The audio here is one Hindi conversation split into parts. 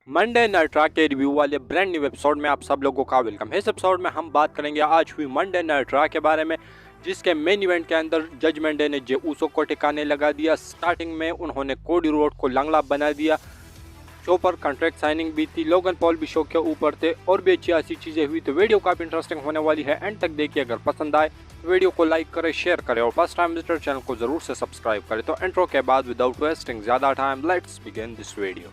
मंडे नाइट रॉ के रिव्यू वाले ब्रांड न्यू एपिसोड में आप सब लोगों का वेलकम है। इस एपिसोड में हम बात करेंगे आज हुई मंडे नाइट रॉ के बारे में, जिसके मेन इवेंट के अंदर जजमेंट डे ने जे ऊसो को ठिकाने लगा दिया। स्टार्टिंग में उन्होंने कोडी रोड को लंगड़ा बना दिया। शो पर कॉन्ट्रैक्ट साइनिंग भी थी, लोगन पॉल भी शो के ऊपर थे और भी अच्छी ऐसी चीज़ें हुई। तो वीडियो काफ़ी इंटरेस्टिंग होने वाली है, एंड तक देखिए। अगर पसंद आए तो वीडियो को लाइक करें, शेयर करें और फर्स्ट टाइम विजिटर चैनल को जरूर से सब्सक्राइब करें। तो इंट्रो के बाद विदाउट वेस्टिंग ज़्यादा time let's begin this video.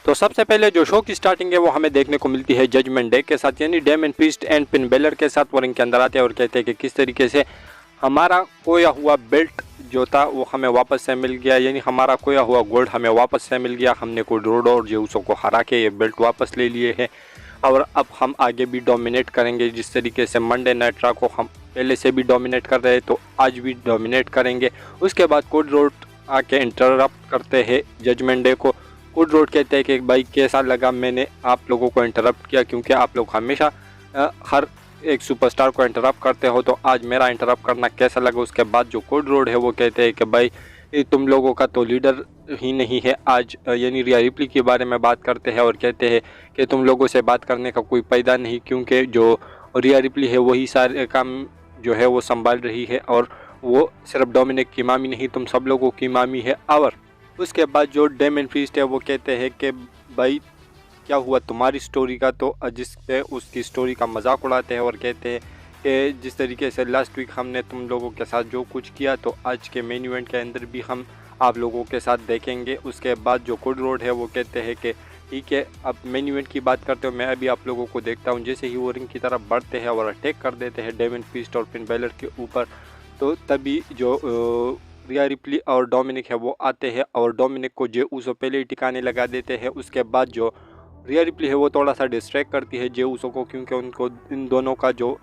तो सबसे पहले जो शो की स्टार्टिंग है वो हमें देखने को मिलती है जजमेंट डे के साथ, यानी Damian Priest and Finn Balor के साथ। वो रिंग के अंदर आते हैं और कहते हैं कि किस तरीके से हमारा खोया हुआ बेल्ट जो था वो हमें वापस से मिल गया, यानी हमारा खोया हुआ गोल्ड हमें वापस से मिल गया। हमने कोडी रोड और जेउसो को हरा के ये बेल्ट वापस ले लिए हैं और अब हम आगे भी डोमिनेट करेंगे। जिस तरीके से मंडे नाइट रॉ को हम पहले से भी डोमिनेट कर रहे हैं तो आज भी डोमिनेट करेंगे। उसके बाद कोडी रोड आके इंटरप्ट करते हैं जजमेंट डे को। कोडी रोड कहते हैं कि भाई कैसा लगा मैंने आप लोगों को इंटरप्ट किया, क्योंकि आप लोग हमेशा हर एक सुपरस्टार को इंटरप्ट करते हो, तो आज मेरा इंटरप्ट करना कैसा लगा। उसके बाद जो कोडी रोड है वो कहते हैं कि भाई तुम लोगों का तो लीडर ही नहीं है आज, यानी रिया रिप्ली के बारे में बात करते हैं और कहते हैं कि तुम लोगों से बात करने का कोई फायदा नहीं, क्योंकि जो रिया रिप्ली है वही सारे काम जो है वो संभाल रही है और वो सिर्फ डोमिनिक की मामी नहीं तुम सब लोगों की मामी है। और उसके बाद जो डेमन प्रीस्ट है वो कहते हैं कि भाई क्या हुआ तुम्हारी स्टोरी का, तो जिस पे उसकी स्टोरी का मजाक उड़ाते हैं और कहते हैं कि जिस तरीके से लास्ट वीक हमने तुम लोगों के साथ जो कुछ किया तो आज के मेन इवेंट के अंदर भी हम आप लोगों के साथ देखेंगे। उसके बाद जो कोडी रोड है वो कहते हैं कि ठीक है अब मेन इवेंट की बात करते हो, मैं अभी आप लोगों को देखता हूँ। जैसे ही वो रिंग की तरफ बढ़ते हैं और अटैक कर देते हैं डेमन प्रीस्ट और फिन बेलर के ऊपर, तो तभी जो रिया रिप्ली और डोमिनिक है वो आते हैं और डोमिनिक को जे ऊसो पहले ही टिकाने लगा देते हैं। उसके बाद जो रिया रिप्ली है वो थोड़ा सा डिस्ट्रैक्ट करती है जे ऊसो को, क्योंकि उनको इन दोनों का जो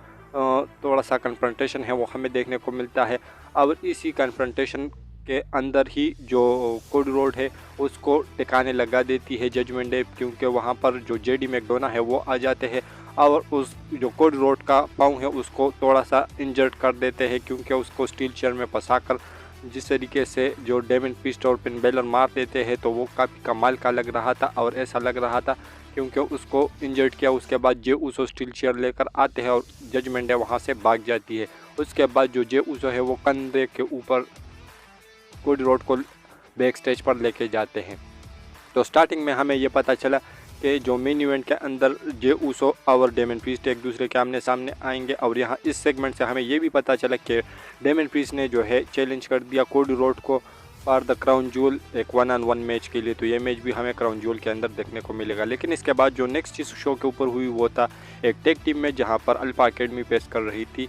थोड़ा सा कन्फ्रंटेशन है वो हमें देखने को मिलता है। अब इसी कन्फ्रंटेशन के अंदर ही जो कोडी रोड है उसको टिकाने लगा देती है जजमेंट डे, क्योंकि वहाँ पर जो जेडी मैकडोना है वो आ जाते हैं और उस जो कोडी रोड का पाँव है उसको थोड़ा सा इंजर्ड कर देते हैं, क्योंकि उसको स्टील चेयर में फंसाकर जिस तरीके से जो डेमन प्रीस्ट और फिन बेलर मार देते हैं तो वो काफ़ी कमाल का लग रहा था। और ऐसा लग रहा था क्योंकि उसको इंजर्ड किया। उसके बाद जे ऊसो स्टील चेयर लेकर आते हैं और जजमेंट डे वहाँ से भाग जाती है। उसके बाद जो जे ऊसो है वो कंधे के ऊपर कोडी रोड को बैक स्टेज पर लेके जाते हैं। तो स्टार्टिंग में हमें ये पता चला कि जो मेन इवेंट के अंदर जे ऊसो और डेमन प्रीस्ट एक दूसरे के आमने सामने आएंगे। और यहाँ इस सेगमेंट से हमें ये भी पता चला कि डेमन प्रीस्ट ने जो है चैलेंज कर दिया कोडी रोड को फॉर द क्राउन जूल एक 1-on-1 मैच के लिए। तो ये मैच भी हमें क्राउन जूल के अंदर देखने को मिलेगा। लेकिन इसके बाद जो नेक्स्ट चीज़ शो के ऊपर हुई वो था एक टेक टीम में, जहाँ पर अल्फा अकेडमी पेश कर रही थी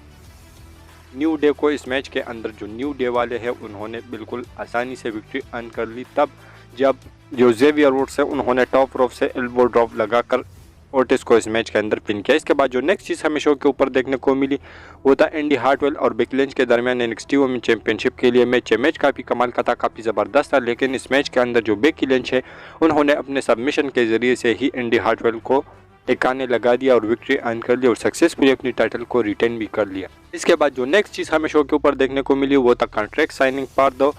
न्यू डे को। इस मैच के अंदर जो न्यू डे वाले हैं उन्होंने बिल्कुल आसानी से विक्ट्री अर्न कर ली, तब जब जो जेवियर वुड्स है उन्होंने टॉप रोप से एल्बो ड्रॉप लगाकर ओटिस को इस मैच के अंदर पिन किया। इसके बाद जो नेक्स्ट चीज़ हमें शो के ऊपर देखने को मिली वो था एंडी हार्टवेल और बेकी लिंच के दरमियान NXT वुमेन चैंपियनशिप के लिए मैच है। मैच काफ़ी कमाल का था, काफ़ी ज़बरदस्त था। लेकिन इस मैच के अंदर जो बेकी लिंच है उन्होंने अपने सबमिशन के ज़रिए से ही एंडी हार्टवेल को टिकाने लगा दिया और विक्ट्री अर्न कर ली और सक्सेसफुली अपनी टाइटल को रिटेन भी कर लिया। इसके बाद जो नेक्स्ट चीज़ हमें शो के ऊपर देखने को मिली वो था contract signing for the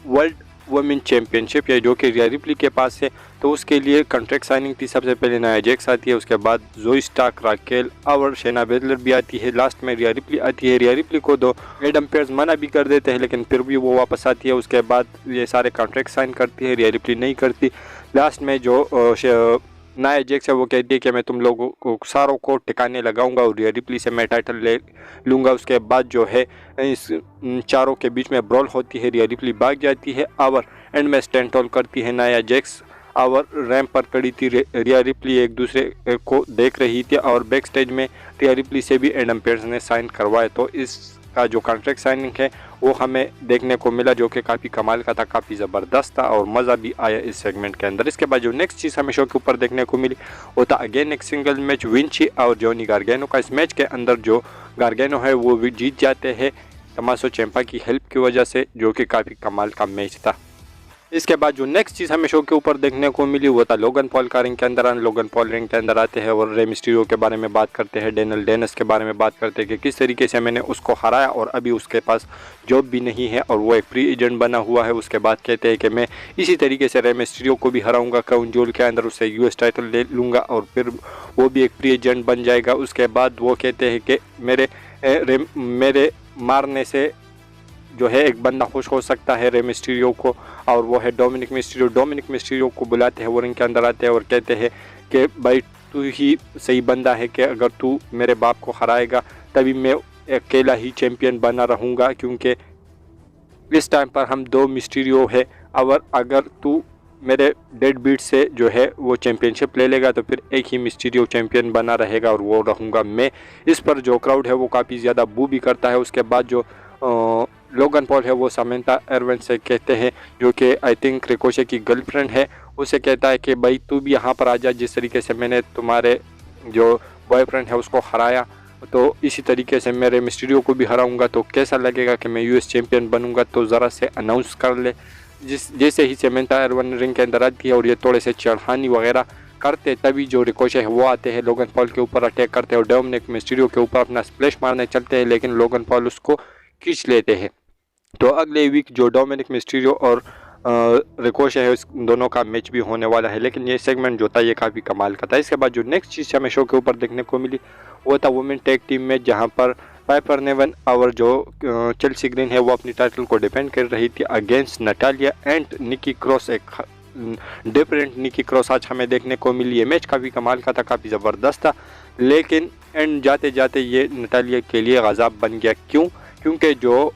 world women championship, या जो कि रिया रिप्ली के पास है। तो उसके लिए कॉन्ट्रैक्ट साइनिंग थी। सबसे पहले नाया जैक्स आती है, उसके बाद जोई स्टार्क, राकेल और शेना बेजलर भी आती है। लास्ट में रिया रिप्ली आती है। रिया रिप्ली को दो एडम पेयर्स मना भी कर देते हैं, लेकिन फिर भी वो वापस आती है। उसके बाद ये सारे कॉन्ट्रैक्ट साइन करती है, रिया रिप्ली नहीं करती। लास्ट में जो नाया जैक्स है वो कहती है कि मैं तुम लोगों को सारों को टिकाने लगाऊंगा और रिया रिप्ली से मैं टाइटल ले लूँगा। उसके बाद जो है इस चारों के बीच में ब्रॉल होती है, रिया रिप्ली भाग जाती है और एंड में स्टैंड होल्ड करती है नाया जैक्स और रैंप पर खड़ी थी रिया रिप्ली एक दूसरे को देख रही थी और बैक स्टेज में रिया रिप्ली से भी एडम पेयर्स ने साइन करवाए। तो इसका जो कॉन्ट्रैक्ट साइनिंग है वो हमें देखने को मिला, जो कि काफ़ी कमाल का था, काफ़ी ज़बरदस्त था और मज़ा भी आया इस सेगमेंट के अंदर। इसके बाद जो नेक्स्ट चीज़ हमें शो के ऊपर देखने को मिली वो था अगेन एक सिंगल मैच विंची और जॉनी गार्गेनो का। इस मैच के अंदर जो गार्गेनो है वो भी जीत जाते हैं टमासो चैंपा की हेल्प की वजह से, जो कि काफ़ी कमाल का मैच था। इसके बाद जो नेक्स्ट चीज़ हमें शो के ऊपर देखने को मिली वो था लोगन पॉल का रिंग के अंदर आना। लोगन पॉल रिंग के अंदर आते हैं और रे मिस्टीरियो के बारे में बात करते हैं, डेनियल डेनिस के बारे में बात करते हैं कि किस तरीके से मैंने उसको हराया और अभी उसके पास जॉब भी नहीं है और वो एक फ्री एजेंट बना हुआ है। उसके बाद कहते हैं कि मैं इसी तरीके से रे मिस्टीरियो को भी हराऊंगा, क्राउन ज्वेल के अंदर उससे यूएस टाइटल ले लूँगा और फिर वो भी एक फ्री एजेंट बन जाएगा। उसके बाद वो कहते हैं कि मेरे मारने से जो है एक बंदा खुश हो सकता है रे मिस्टीरियो को, और वो है डोमिनिक मिस्टीरियो। डोमिनिक मिस्टीरियो को बुलाते हैं, वो रिंग के अंदर आते हैं और कहते हैं कि भाई तू ही सही बंदा है कि अगर तू मेरे बाप को हराएगा तभी मैं अकेला ही चैम्पियन बना रहूँगा, क्योंकि इस टाइम पर हम 2 मिस्टीरियो है और अगर तू मेरे डेड बीट से जो है वो चैम्पियनशिप ले लेगा तो फिर एक ही मिस्टीरियो चैम्पियन बना रहेगा और वो रहूँगा मैं। इस पर जो क्राउड है वो काफ़ी ज़्यादा बू भी करता है। उसके बाद जो लोगन पॉल है वो सामेंथा एरवन से कहते हैं, जो कि आई थिंक रिकोशे की गर्लफ्रेंड है, उसे कहता है कि भाई तू भी यहाँ पर आ जा, जिस तरीके से मैंने तुम्हारे जो बॉयफ्रेंड है उसको हराया तो इसी तरीके से मेरे मिस्टीरियो को भी हराऊंगा, तो कैसा लगेगा कि मैं यूएस चैम्पियन बनूंगा, तो ज़रा से अनाउंस कर ले। जैसे ही सामेंथा एरवन रिंग के अंदर आती है और ये थोड़े से चढ़ानी वगैरह करते तभी जो रिकोशे है वो आते हैं, लोगन पॉल के ऊपर अटैक करते हैं और डोमिनिक मिस्टीरियो के ऊपर अपना स्प्लैश मारने चलते हैं, लेकिन लोगन पॉल उसको खींच लेते हैं। तो अगले वीक जो डोमिनिक मिस्टीरियो और रिकोशे है उस दोनों का मैच भी होने वाला है, लेकिन ये सेगमेंट जो था ये काफ़ी कमाल का था। इसके बाद जो नेक्स्ट चीज़ हमें शो के ऊपर देखने को मिली वो था वुमेन टैग टीम में, जहां पर पाइपर नेवन और जो चेल्सी ग्रीन है वो अपनी टाइटल को डिफेंड कर रही थी against Natalya and Nikki Cross. एक डिफरेंट निकी क्रॉस आज हमें देखने को मिली। ये मैच काफ़ी कमाल का था, काफ़ी ज़बरदस्त था, लेकिन एंड जाते जाते ये नटालिया के लिए गज़ाब बन गया। क्योंकि जो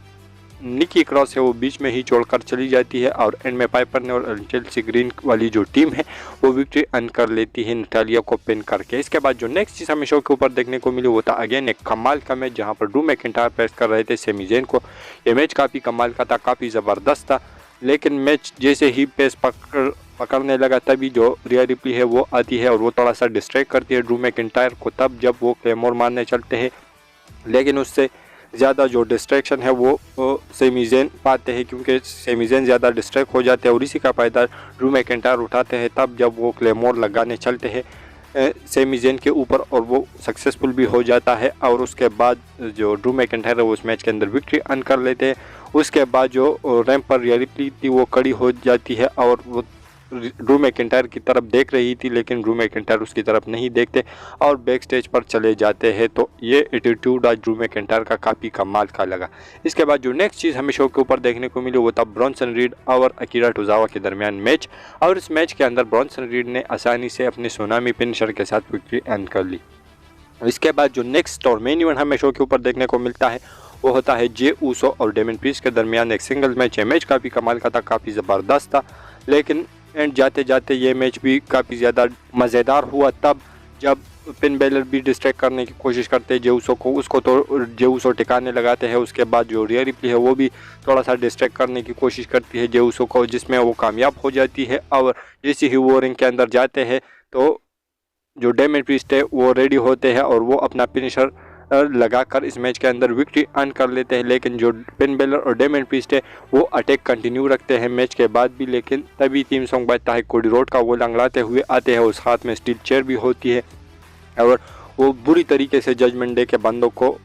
निकी क्रॉस है वो बीच में ही छोड़कर चली जाती है और एंड में पाइपर ने और चेल्सी ग्रीन वाली जो टीम है वो विक्ट्री अर्न कर लेती है नटालिया को पिन करके। इसके बाद जो नेक्स्ट चीज़ हमें शो के ऊपर देखने को मिली वो था अगेन एक कमाल का मैच, जहां पर ड्रू मैकिंटायर पेश कर रहे थे सेमी ज़ेन को। ये मैच काफ़ी कमाल का था, काफ़ी ज़बरदस्त था, लेकिन मैच जैसे ही पेस पकड़ने लगा तभी जो रिया रिप्ली है वो आती है और वो थोड़ा सा डिस्ट्रैक्ट करती है ड्रू मैकिंटायर को, तब जब वो क्लेमोर मारने चलते हैं, लेकिन उससे ज़्यादा जो डिस्ट्रैक्शन है वो सेमी ज़ेन पाते हैं, क्योंकि सेमी ज़ेन ज़्यादा डिस्ट्रैक्ट हो जाते हैं और इसी का फ़ायदा ड्रू मैकिंटायर उठाते हैं तब जब वो क्लेमोर लगाने चलते हैं सेमी ज़ेन के ऊपर और वो सक्सेसफुल भी हो जाता है और उसके बाद जो ड्रू मैकिंटायर है वो उस मैच के अंदर विक्ट्री अर्न कर लेते हैं। उसके बाद जो रैंप पर रिया रिप्ली थी वो खड़ी हो जाती है और वो ड्रू मैकिंटायर की तरफ देख रही थी, लेकिन ड्रू मैकिंटायर उसकी तरफ नहीं देखते और बैक स्टेज पर चले जाते हैं। तो ये एटीट्यूड आज ड्रू मैकिंटायर का काफ़ी कमाल का लगा। इसके बाद जो नेक्स्ट चीज़ हमें शो के ऊपर देखने को मिली वो था ब्रॉन्सन रीड और अकीरा टोजावा के दरमियान मैच, और इस मैच के अंदर ब्रॉन्सन रीड ने आसानी से अपने सुनामी फिनिशर के साथ विक्ट्री अर्न कर ली। इसके बाद जो नेक्स्ट और मेन इवेंट हमें शो के ऊपर देखने को मिलता है वो होता है जे ऊसो और डेमन प्रीस्ट के दरमियान एक सिंगल मैच है। मैच काफ़ी कमाल का था, काफ़ी ज़बरदस्त था, लेकिन एंड जाते जाते ये मैच भी काफ़ी ज़्यादा मज़ेदार हुआ तब जब फिन बेलर भी डिस्ट्रैक्ट करने की कोशिश करते हैं जेऊसो को, उसको तो जेऊसो टिकाने लगाते हैं। उसके बाद जो रिया रिप्ली है वो भी थोड़ा सा डिस्ट्रैक्ट करने की कोशिश करती है जेऊसो को, जिसमें वो कामयाब हो जाती है और जैसे ही वो रिंग के अंदर जाते हैं तो जो डेमन प्रीस्ट है वो रेडी होते हैं और वो अपना फिनिशर लगाकर इस मैच के अंदर विक्ट्री अर्न कर लेते हैं। लेकिन जो फिन बेलर और डेमन प्रीस्ट है वो अटैक कंटिन्यू रखते हैं मैच के बाद भी, लेकिन तभी थीम सॉन्ग बजता है, कोडी रोड का वो लंगड़ाते हुए आते हैं, उस हाथ में स्टील चेयर भी होती है और वो बुरी तरीके से जजमेंट डे के बंदों को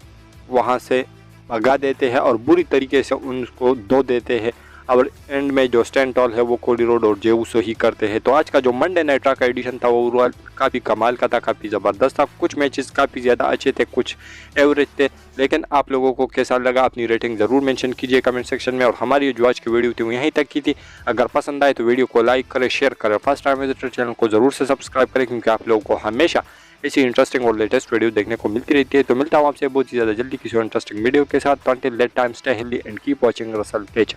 वहाँ से भगा देते हैं और बुरी तरीके से उनको धो देते हैं और एंड में जो स्टैंड टॉल है वो कोडी रोड और जेऊसो ही करते हैं। तो आज का जो मंडे नाइट रॉ का एडिशन था वो ओवरऑल काफ़ी कमाल का था, काफ़ी ज़बरदस्त था। कुछ मैचेस काफ़ी ज़्यादा अच्छे थे, कुछ एवरेज थे, लेकिन आप लोगों को कैसा लगा अपनी रेटिंग ज़रूर मेंशन कीजिए कमेंट सेक्शन में। और हमारी जो आज की वीडियो थी वो यहीं तक की थी। अगर पसंद आए तो वीडियो को लाइक करें, शेयर करें, फर्स्ट टाइम विजिटर चैनल को ज़रूर से सब्सक्राइब करें, क्योंकि आप लोगों को हमेशा ऐसी इंटरेस्टिंग और लेटेस्ट वीडियो देखने को मिलती रहती है। तो मिलता हूँ आपसे बहुत ही ज़्यादा जल्दी किसी इंटरेस्टिंग वीडियो के साथ। Until that time stay healthy and keep watching Russell page.